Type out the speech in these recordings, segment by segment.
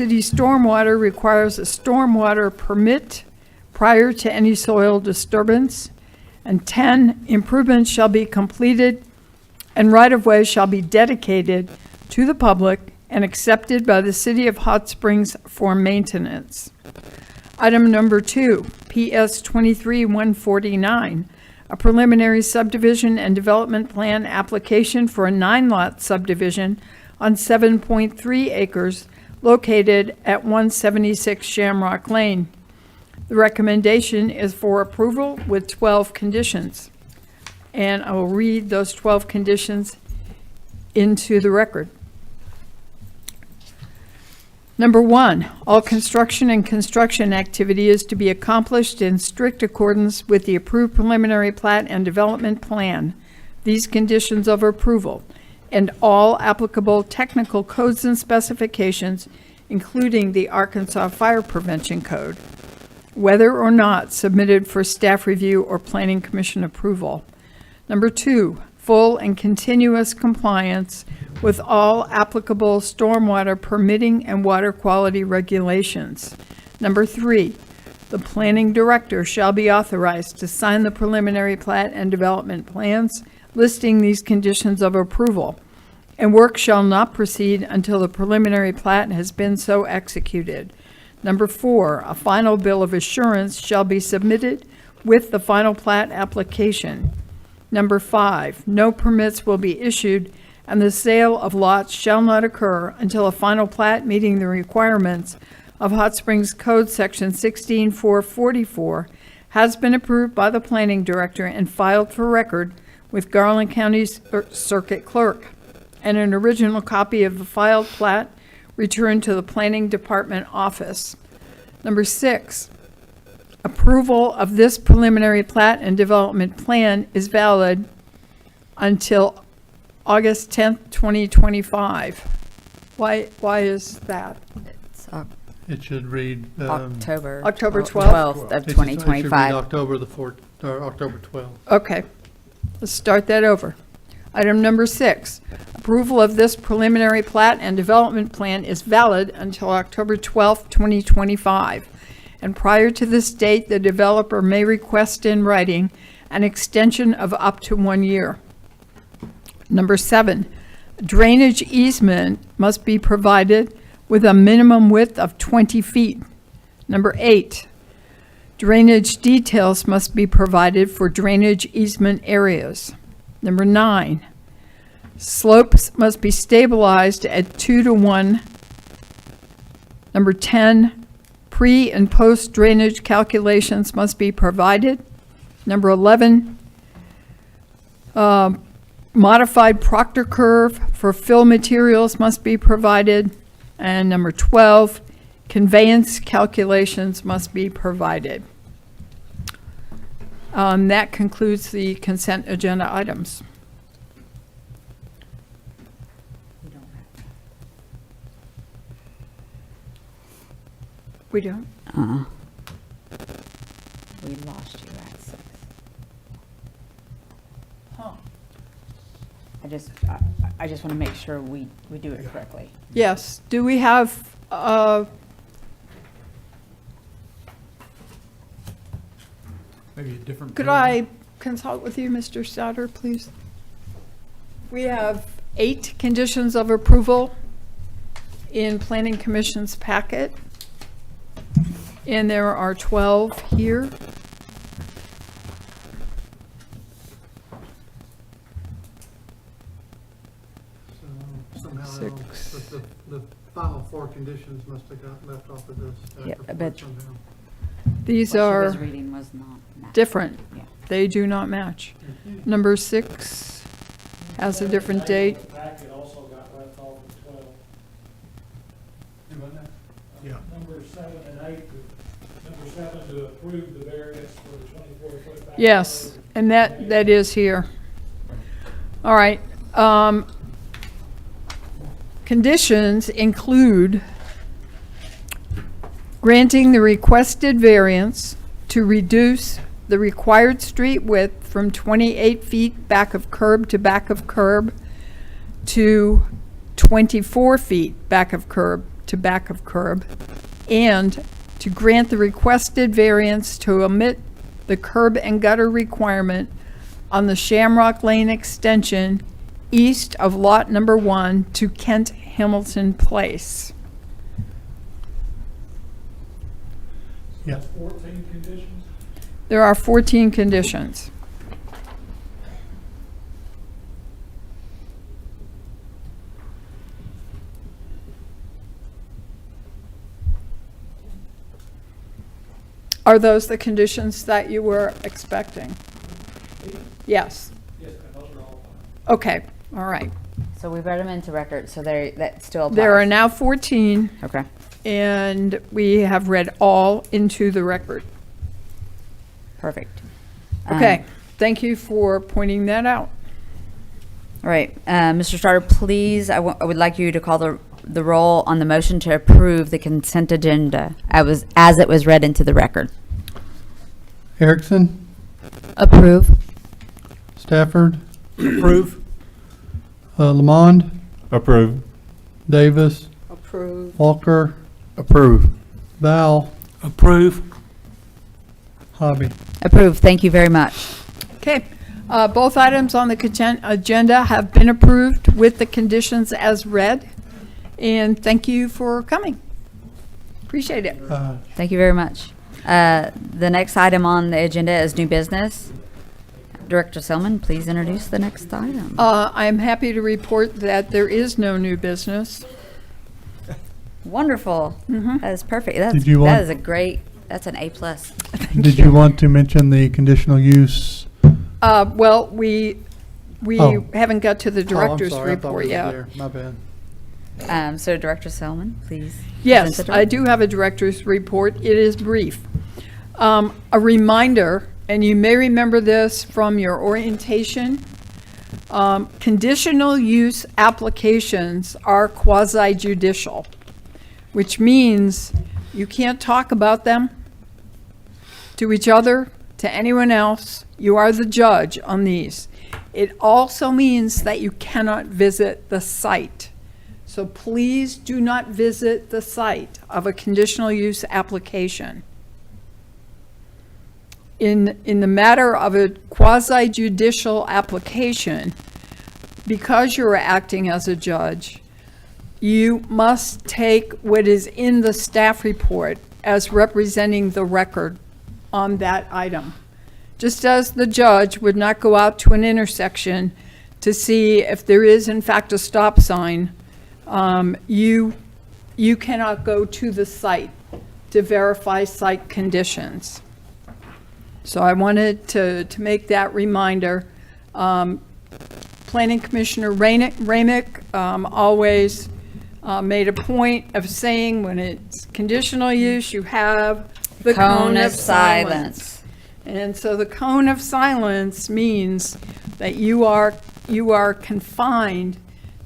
City stormwater requires a stormwater permit prior to any soil disturbance. And 10, improvements shall be completed and right-of-way shall be dedicated to the public and accepted by the City of Hot Springs for maintenance. Item number 2, PS 23-149, a preliminary subdivision and development plan application for a 9-lot subdivision on 7.3 acres located at 176 Shamrock Lane. The recommendation is for approval with 12 conditions. And I will read those 12 conditions into the record. Number 1, all construction and construction activity is to be accomplished in strict accordance with the approved preliminary plat and development plan, these conditions of approval, and all applicable technical codes and specifications, including the Arkansas Fire Prevention Code, whether or not submitted for staff review or Planning Commission approval. Number 2, full and continuous compliance with all applicable stormwater permitting and water quality regulations. Number 3, the planning director shall be authorized to sign the preliminary plat and development plans listing these conditions of approval, and work shall not proceed until the preliminary plat has been so executed. Number 4, a final bill of assurance shall be submitted with the final plat application. Number 5, no permits will be issued and the sale of lots shall not occur until a final plat meeting the requirements of Hot Springs Code Section 16444 has been approved by the planning director and filed for record with Garland County's circuit clerk, and an original copy of the filed plat returned to the planning department office. Number 6, approval of this preliminary plat and development plan is valid until August 10th, 2025. Why is that? It's It should read. October. October 12th of It should read 2025. October 12th. Okay, let's start that over. Item number 6, approval of this preliminary plat and development plan is valid until October 12th, 2025. And prior to this date, the developer may request in writing an extension of up to 1 year. Number 7, drainage easement must be provided with a minimum width of 20 feet. Number 8, drainage details must be provided for drainage easement areas. Number 9, slopes must be stabilized at 2-to-1. Number 10, pre and post drainage calculations must be provided. Number 11, modified Proctor curve for fill materials must be provided. And number 12, conveyance calculations must be provided. That concludes the consent agenda items. We don't? We lost you at 6. Huh. I just want to make sure we do it correctly. Yes. Do we have, Maybe a different. could I consult with you, Mr. Stouter, please? We have 8 conditions of approval in Planning Commission's packet, and there are 12 here. Somehow Six. the final 4 conditions must have got left off of this. Yeah, I bet. somehow. These What she are was reading was not matched. different. Yeah. They do not match. Number 6 has a different date. The packet also got left off at 12. Yeah. Number 7 and 8, number 7 to approve the variance for the 24-foot back. Yes, road. and that is here. All right. Conditions include granting the requested variance to reduce the required street width from 28 feet back of curb to 24 feet back of curb to back of curb, and to grant the requested variance to omit the curb and gutter requirement on the Shamrock Lane extension east of lot number 1 to Kent Hamilton Place. Yeah. That's 14 conditions. There are 14 conditions. Are those the conditions that you were expecting? Yes. Yes, and those are all fine. Okay, all right. So we read them into record, so that still applies. There are now 14, Okay. and we have read all into the record. Perfect. Okay, thank you for pointing that out. All right, Mr. Starter, please, I would like you to call the roll on the motion to approve the consent agenda as it was read into the record. Erickson, Approve. Stafford. Approve. Lamond, Approve. Davis, Approve. Walker. Approve. Val, Approve. Hobby. Approve, thank you very much. Okay, both items on the consent agenda have been approved with the conditions as read, and thank you for coming. Appreciate it. Thank you very much. The next item on the agenda is new business. Director Selman, please introduce the next item. I'm happy to report that there is no new business. Wonderful. Mhm. That is perfect. Did you want- That is a great, that's an A+. Did you want to mention the conditional use? Well, we Oh. haven't got to the Oh, I'm director's sorry, I thought report we were yet. there. My bad. So Director Selman, please. Yes, present it. I do have a director's report. It is brief. A reminder, and you may remember this from your orientation, conditional use applications are quasi-judicial, which means you can't talk about them to each other, to anyone else. You are the judge on these. It also means that you cannot visit the site. So please do not visit the site of a conditional use application. In the matter of a quasi-judicial application, because you're acting as a judge, you must take what is in the staff report as representing the record on that item. Just as the judge would not go out to an intersection to see if there is in fact a stop sign, you cannot go to the site to verify site conditions. So I wanted to make that reminder. Planning Commissioner Ramick always made a point of saying when it's conditional use, you have the cone of silence. And so the cone of silence means that you are confined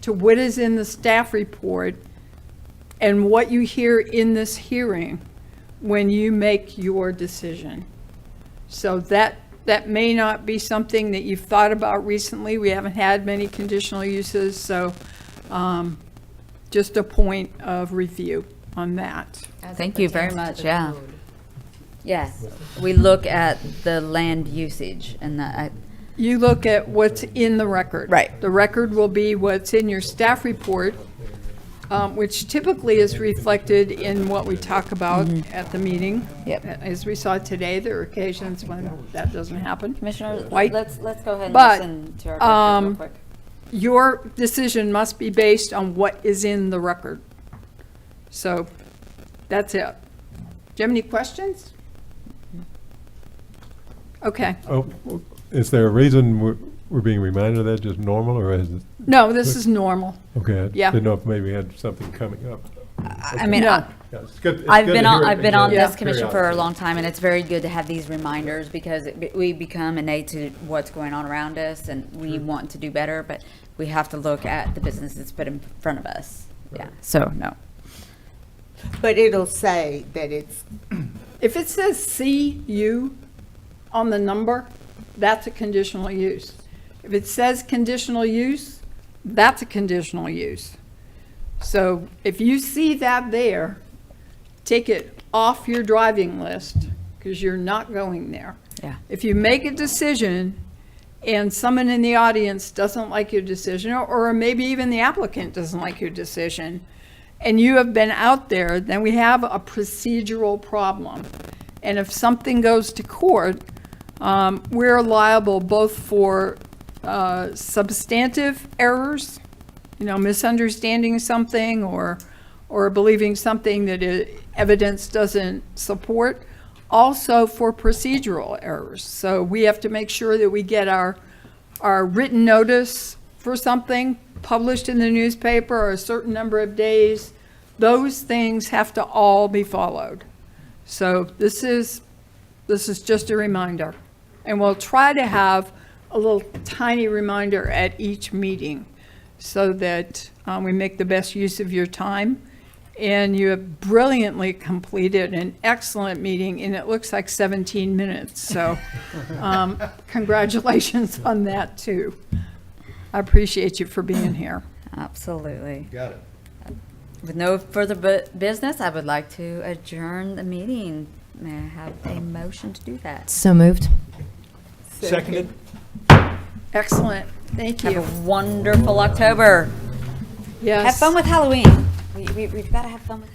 to what is in the staff report and what you hear in this hearing when you make your decision. So that may not be something that you've thought about recently. We haven't had many conditional uses, so just a point of review on that. Thank you very much, yeah. Yes, we look at the land usage and the, You look at what's in the record. Right. The record will be what's in your staff report, which typically is reflected in what we talk about at the meeting. Yep. As we saw today, there are occasions when that doesn't happen. Commissioner, White. let's go ahead and But, listen to our director real quick. Your decision must be based on what is in the record. So that's it. Do you have any questions? Okay. Oh, is there a reason we're being reminded of that, just normal, or is it, No, this is normal. okay, I Yeah. didn't know if maybe we had something coming up. I mean, No. Yeah, it's good- it's I've good been to on, hear it I've been on again. this commission for a Periodically. long time, and it's very good to have these reminders because we become innate to what's going on around us, and we want to do better, but we have to look at the business that's put in front of us. Yeah, so, no. But it'll say that it's, If it says CU on the number, that's a conditional use. If it says conditional use, that's a conditional use. So if you see that there, take it off your driving list, because you're not going there. Yeah. If you make a decision and someone in the audience doesn't like your decision, or maybe even the applicant doesn't like your decision, and you have been out there, then we have a procedural problem. And if something goes to court, we're liable both for substantive errors, misunderstanding something or believing something that evidence doesn't support, also for procedural errors. So we have to make sure that we get our written notice for something published in the newspaper or a certain number of days. Those things have to all be followed. So this is just a reminder. And we'll try to have a little tiny reminder at each meeting so that we make the best use of your time. And you have brilliantly completed an excellent meeting, and it looks like 17 minutes. So congratulations on that, too. I appreciate you for being here. Absolutely. Got it. With no further business, I would like to adjourn the meeting. May I have a motion to do that? So moved. Seconded. Excellent. Thank Have you. a wonderful October. Yes. Have fun with Halloween. We've got to have fun with